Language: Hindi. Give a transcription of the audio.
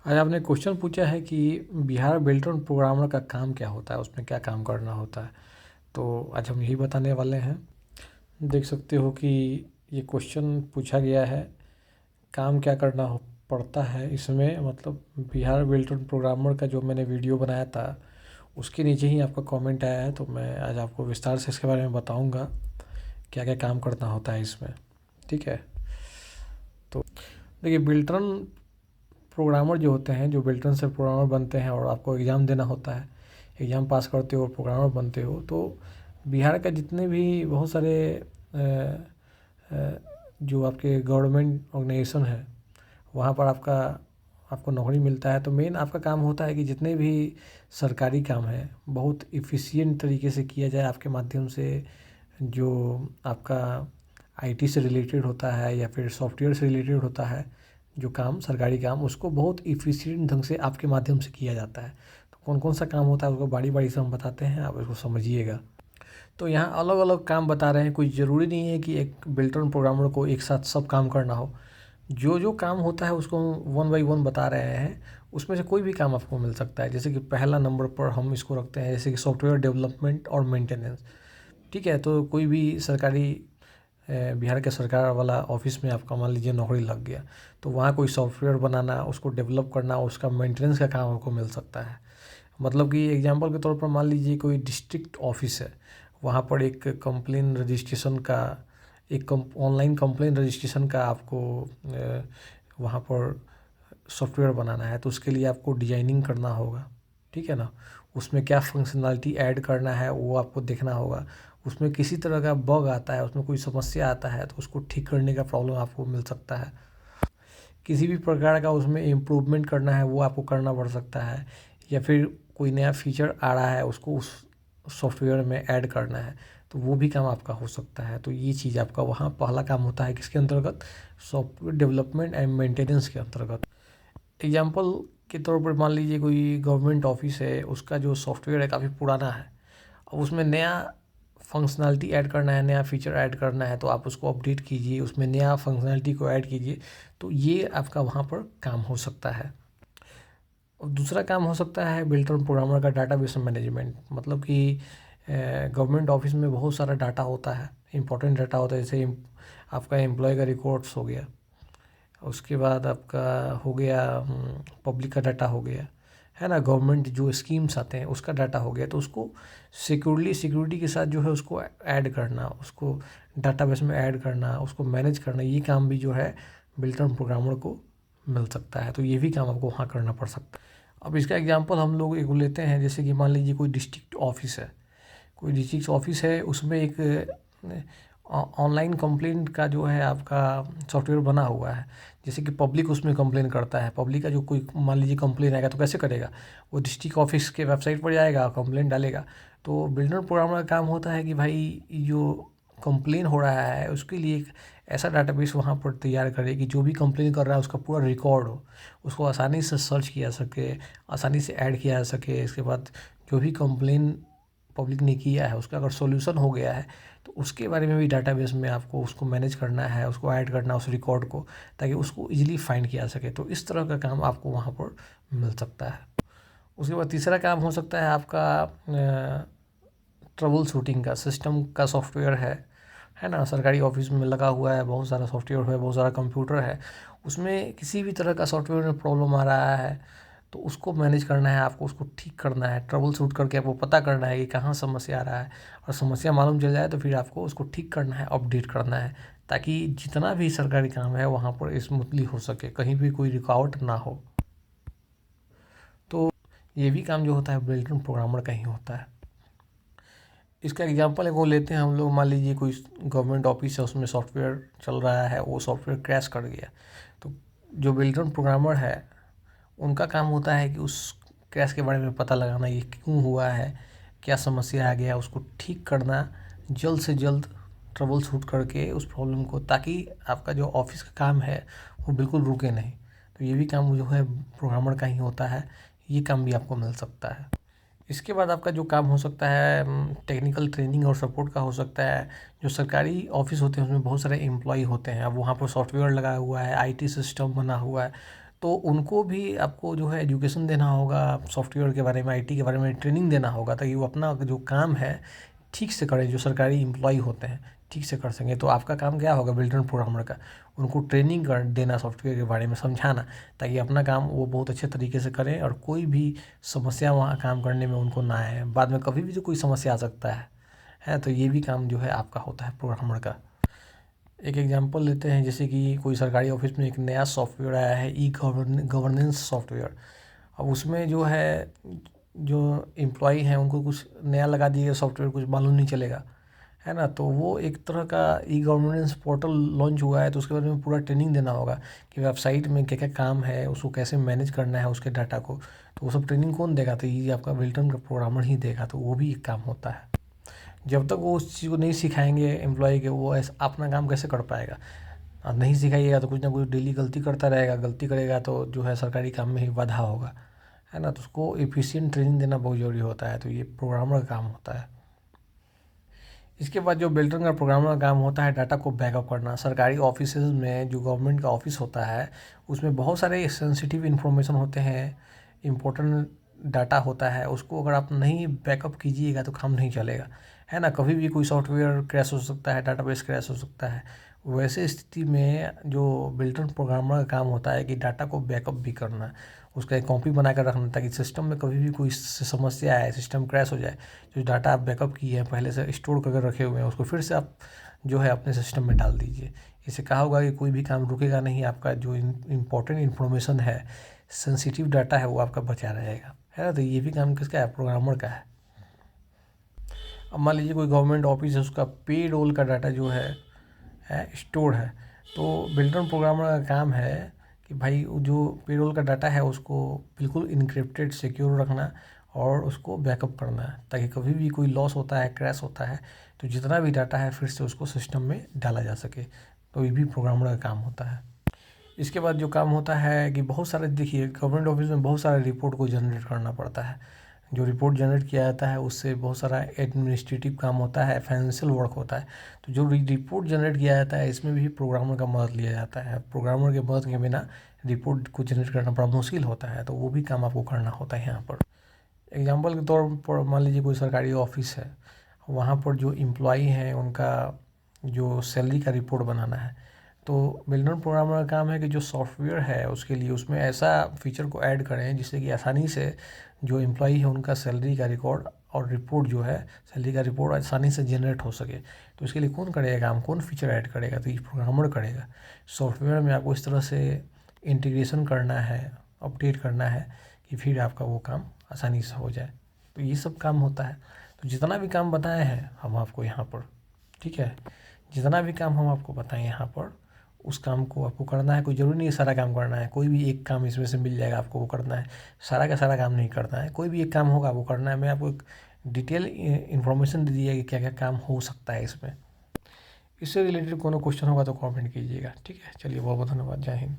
आज आपने क्वेश्चन पूछा है कि बिहार बिल्डर प्रोग्रामर का काम क्या होता है, उसमें क्या काम करना होता है। तो आज हम यही बताने वाले हैं। देख सकते हो कि ये क्वेश्चन पूछा गया है, काम क्या करना पड़ता है इसमें। मतलब बिहार बिल्डर प्रोग्रामर का जो मैंने वीडियो बनाया था उसके नीचे ही आपका कमेंट आया है, तो मैं आज आपको विस्तार से इसके बारे में बताऊंगा क्या क्या काम करना होता है इसमें। ठीक है, तो देखिए बिल्टर्न प्रोग्रामर जो होते हैं, जो बिल्टर्न से प्रोग्रामर बनते हैं और आपको एग्ज़ाम देना होता है, एग्ज़ाम पास करते हो प्रोग्रामर बनते हो, तो बिहार का जितने भी बहुत सारे जो आपके गवर्नमेंट ऑर्गेनाइजेशन है वहाँ पर आपको नौकरी मिलता है। तो मेन आपका काम होता है कि जितने भी सरकारी काम है बहुत इफ़िशिएंट तरीके से किया जाए आपके माध्यम से। जो आपका आईटी से रिलेटेड होता है या फिर सॉफ्टवेयर से रिलेटेड होता है, जो काम सरकारी काम उसको बहुत इफ़िशिएंट ढंग से आपके माध्यम से किया जाता है। तो कौन कौन सा काम होता है उसको बारी बारी से हम बताते हैं, आप इसको समझिएगा। तो यहाँ अलग अलग काम बता रहे हैं, कोई ज़रूरी नहीं है कि एक बिल्टर्न प्रोग्रामर को एक साथ सब काम करना हो। जो जो काम होता है उसको हम वन बाई वन बता रहे हैं, उसमें से कोई भी काम आपको मिल सकता है। जैसे कि पहला नंबर पर हम इसको रखते हैं, जैसे कि सॉफ्टवेयर डेवलपमेंट और मेंटेनेंस। ठीक है, तो कोई भी सरकारी बिहार के सरकार वाला ऑफिस में आपका मान लीजिए नौकरी लग गया, तो वहाँ कोई सॉफ्टवेयर बनाना, उसको डेवलप करना, उसका मेंटेनेंस का काम आपको मिल सकता है। मतलब कि एग्जांपल के तौर पर मान लीजिए कोई डिस्ट्रिक्ट ऑफिस है, वहाँ पर एक कंप्लेन रजिस्ट्रेशन का, एक ऑनलाइन कंप्लेन रजिस्ट्रेशन का आपको वहाँ पर सॉफ्टवेयर बनाना है, तो उसके लिए आपको डिजाइनिंग करना होगा। ठीक है ना, उसमें क्या फंक्शनलिटी ऐड करना है वो आपको देखना होगा। उसमें किसी तरह का बग आता है, उसमें कोई समस्या आता है तो उसको ठीक करने का प्रॉब्लम आपको मिल सकता है। किसी भी प्रकार का उसमें इम्प्रूवमेंट करना है वो आपको करना पड़ सकता है, या फिर कोई नया फीचर आ रहा है उसको उस सॉफ्टवेयर में ऐड करना है, तो वो भी काम आपका हो सकता है। तो ये चीज़ आपका वहाँ पहला काम होता है किसके अंतर्गत, सॉफ्टवेयर डेवलपमेंट एंड मेंटेनेंस के अंतर्गत। एग्जाम्पल के तौर पर मान लीजिए कोई गवर्नमेंट ऑफिस है, उसका जो सॉफ्टवेयर है काफ़ी पुराना है, अब उसमें नया फंक्शनलिटी ऐड करना है, नया फीचर ऐड करना है, तो आप उसको अपडेट कीजिए, उसमें नया फंक्शनलिटी को ऐड कीजिए। तो ये आपका वहाँ पर काम हो सकता है। और दूसरा काम हो सकता है बिल्टर्न प्रोग्रामर का डाटाबेस मैनेजमेंट। मतलब कि गवर्नमेंट ऑफिस में बहुत सारा डाटा होता है, इंपॉर्टेंट डाटा होता है। जैसे आपका एम्प्लॉय का रिकॉर्ड्स हो गया, उसके बाद आपका हो गया पब्लिक का डाटा हो गया, है ना, गवर्नमेंट जो स्कीम्स आते हैं उसका डाटा हो गया। तो उसको सिक्योरिटी के साथ जो है उसको ऐड करना, उसको डाटाबेस में ऐड करना, उसको मैनेज करना, ये काम भी जो है बिल्टर्न प्रोग्रामर को मिल सकता है। तो ये भी काम आपको वहाँ करना पड़ सकता है। अब इसका एग्जांपल हम लोग एक लेते हैं, जैसे कि मान लीजिए कोई डिस्ट्रिक्ट ऑफिस है, कोई डिस्ट्रिक्ट ऑफिस है, उसमें एक ऑनलाइन कंप्लेंट का जो है आपका सॉफ्टवेयर बना हुआ है। जैसे कि पब्लिक उसमें कंप्लेन करता है, पब्लिक का जो कोई मान लीजिए कंप्लेन आएगा तो कैसे करेगा, वो डिस्ट्रिक्ट ऑफिस के वेबसाइट पर जाएगा, कंप्लेन डालेगा। तो बिल्डर प्रोग्रामर का काम होता है कि भाई जो कंप्लेन हो रहा है उसके लिए एक ऐसा डाटाबेस वहाँ पर तैयार करे कि जो भी कंप्लेन कर रहा है उसका पूरा रिकॉर्ड हो, उसको आसानी से सर्च किया जा सके, आसानी से ऐड किया जा सके। इसके बाद जो भी कंप्लेन पब्लिक ने किया है उसका अगर सॉल्यूशन हो गया है तो उसके बारे में भी डाटाबेस में आपको उसको मैनेज करना है, उसको ऐड करना उस रिकॉर्ड को, ताकि उसको इजीली फाइंड किया जा सके। तो इस तरह का काम आपको वहाँ पर मिल सकता है। उसके बाद तीसरा काम हो सकता है आपका ट्रबल शूटिंग का, सिस्टम का सॉफ्टवेयर है ना, सरकारी ऑफिस में लगा हुआ है, बहुत सारा सॉफ्टवेयर है, बहुत सारा कंप्यूटर है, उसमें किसी भी तरह का सॉफ्टवेयर में प्रॉब्लम आ रहा है तो उसको मैनेज करना है आपको, उसको ठीक करना है, ट्रबल शूट करके आपको पता करना है कि कहाँ समस्या आ रहा है, और समस्या मालूम चल जाए तो फिर आपको उसको ठीक करना है, अपडेट करना है, ताकि जितना भी सरकारी काम है वहाँ पर स्मूथली हो सके, कहीं भी कोई रुकावट ना हो। तो ये भी काम जो होता है बिल्डर प्रोग्रामर का ही होता है। इसका एग्जांपल एक वो लेते हैं हम लोग, मान लीजिए कोई गवर्नमेंट ऑफिस है, उसमें सॉफ्टवेयर चल रहा है, वो सॉफ्टवेयर क्रैश कर गया। तो जो बिल्डर प्रोग्रामर है उनका काम होता है कि उस क्रैश के बारे में पता लगाना, ये क्यों हुआ है, क्या समस्या आ गया, उसको ठीक करना, जल्द से जल्द ट्रबल शूट करके उस प्रॉब्लम को, ताकि आपका जो ऑफिस का काम है वो बिल्कुल रुके नहीं। तो ये भी काम जो है प्रोग्रामर का ही होता है, ये काम भी आपको मिल सकता है। इसके बाद आपका जो काम हो सकता है टेक्निकल ट्रेनिंग और सपोर्ट का हो सकता है। जो सरकारी ऑफिस होते हैं उसमें बहुत सारे एम्प्लॉय होते हैं, अब वहाँ पर सॉफ्टवेयर लगा हुआ है, आईटी सिस्टम बना हुआ है, तो उनको भी आपको जो है एजुकेशन देना होगा सॉफ्टवेयर के बारे में, आईटी के बारे में ट्रेनिंग देना होगा, ताकि वो अपना जो काम है ठीक से करें। जो सरकारी एम्प्लॉय होते हैं ठीक से कर सकें। तो आपका काम क्या होगा बिल्डर प्रोग्रामर का, उनको ट्रेनिंग कर देना सॉफ्टवेयर के बारे में, समझाना, ताकि अपना काम वो बहुत अच्छे तरीके से करें और कोई भी समस्या वहाँ काम करने में उनको ना आए। बाद में कभी भी जो कोई समस्या आ सकता है तो ये भी काम जो है आपका होता है प्रोग्रामर का। एक एग्जांपल लेते हैं, जैसे कि कोई सरकारी ऑफिस में एक नया सॉफ्टवेयर आया है, ई गवर्नेंस सॉफ्टवेयर। अब उसमें जो है जो एम्प्लॉई हैं उनको कुछ नया लगा दिए सॉफ्टवेयर, कुछ मालूम नहीं चलेगा, है ना। तो वो एक तरह का ई गवर्नेंस पोर्टल लॉन्च हुआ है, तो उसके बारे में पूरा ट्रेनिंग देना होगा कि वेबसाइट में क्या क्या काम है, उसको कैसे मैनेज करना है उसके डाटा को। तो वो सब ट्रेनिंग कौन देगा, तो ये आपका बिल्डर का प्रोग्रामर ही देगा। तो वो भी एक काम होता है। जब तक वो उस चीज़ को नहीं सिखाएंगे एम्प्लॉय के, वो ऐसा अपना काम कैसे कर पाएगा। और नहीं सिखाइएगा तो कुछ ना कुछ डेली गलती करता रहेगा, गलती करेगा तो जो है सरकारी काम में ही बाधा होगा, है ना। तो उसको एफिशिएंट ट्रेनिंग देना बहुत ज़रूरी होता है। तो ये प्रोग्रामर का काम होता है। इसके बाद जो बिल्डर का प्रोग्रामर का काम होता है डाटा को बैकअप करना। सरकारी ऑफिस में जो गवर्नमेंट का ऑफिस होता है उसमें बहुत सारे सेंसिटिव इन्फॉर्मेशन होते हैं, इम्पोर्टेंट डाटा होता है, उसको अगर आप नहीं बैकअप कीजिएगा तो काम नहीं चलेगा, है ना। कभी भी कोई सॉफ्टवेयर क्रैश हो सकता है, डाटाबेस क्रैश हो सकता है। वैसे स्थिति में जो बिल्डर प्रोग्रामर का काम होता है कि डाटा को बैकअप भी करना, उसका एक कॉपी बना कर रखना, ताकि सिस्टम में कभी भी कोई समस्या आए, सिस्टम क्रैश हो जाए, जो डाटा आप बैकअप किए हैं पहले से स्टोर करके रखे हुए हैं उसको फिर से आप जो है अपने सिस्टम में डाल दीजिए। इससे कहा होगा कि कोई भी काम रुकेगा नहीं, आपका जो इम्पोर्टेंट इन्फॉर्मेशन है, सेंसिटिव डाटा है, वो आपका बचा रहेगा, है ना। तो ये भी काम किसका है, प्रोग्रामर का है। अब मान लीजिए कोई गवर्नमेंट ऑफिस है, उसका पे रोल का डाटा जो है स्टोर है, तो बिल्डर प्रोग्रामर का काम है कि भाई जो पेरोल का डाटा है उसको बिल्कुल इनक्रिप्टेड सिक्योर रखना और उसको बैकअप करना है, ताकि कभी भी कोई लॉस होता है, क्रैश होता है, तो जितना भी डाटा है फिर से उसको सिस्टम में डाला जा सके। तो ये भी प्रोग्रामर का काम होता है। इसके बाद जो काम होता है कि बहुत सारे, देखिए गवर्नमेंट ऑफिस में बहुत सारे रिपोर्ट को जनरेट करना पड़ता है। जो रिपोर्ट जनरेट किया जाता है उससे बहुत सारा एडमिनिस्ट्रेटिव काम होता है, फाइनेंशियल वर्क होता है। तो जो रिपोर्ट जनरेट किया जाता है इसमें भी प्रोग्रामर का मदद लिया जाता है। प्रोग्रामर के मदद के बिना रिपोर्ट को जनरेट करना बड़ा मुश्किल होता है, तो वो भी काम आपको करना होता है यहाँ पर। एग्जाम्पल के तौर पर मान लीजिए कोई सरकारी ऑफिस है, वहाँ पर जो एम्प्लॉई हैं उनका जो सैलरी का रिपोर्ट बनाना है, तो बिल्डर प्रोग्रामर का काम है कि जो सॉफ्टवेयर है उसके लिए उसमें ऐसा फीचर को ऐड करें जिससे कि आसानी से जो एम्प्लॉई है उनका सैलरी का रिकॉर्ड और रिपोर्ट जो है, सैलरी का रिपोर्ट आसानी से जनरेट हो सके। तो इसके लिए कौन करेगा काम, कौन फीचर ऐड करेगा, तो ये प्रोग्रामर करेगा। सॉफ्टवेयर में आपको इस तरह से इंटीग्रेशन करना है, अपडेट करना है कि फिर आपका वो काम आसानी से हो जाए। तो ये सब काम होता है। तो जितना भी काम बताए हैं हम आपको यहाँ पर, ठीक है, जितना भी काम हम आपको बताएं यहाँ पर, उस काम को आपको करना है। कोई ज़रूरी नहीं है सारा काम करना है, कोई भी एक काम इसमें से मिल जाएगा आपको, वो करना है। सारा का सारा काम नहीं करना है, कोई भी एक काम होगा वो करना है। मैं आपको एक डिटेल इन्फॉर्मेशन दे दिया कि क्या क्या काम हो सकता है इसमें। इससे रिलेटेड कोनो क्वेश्चन होगा तो कमेंट कीजिएगा, ठीक है। चलिए बहुत बहुत धन्यवाद, जय हिंद।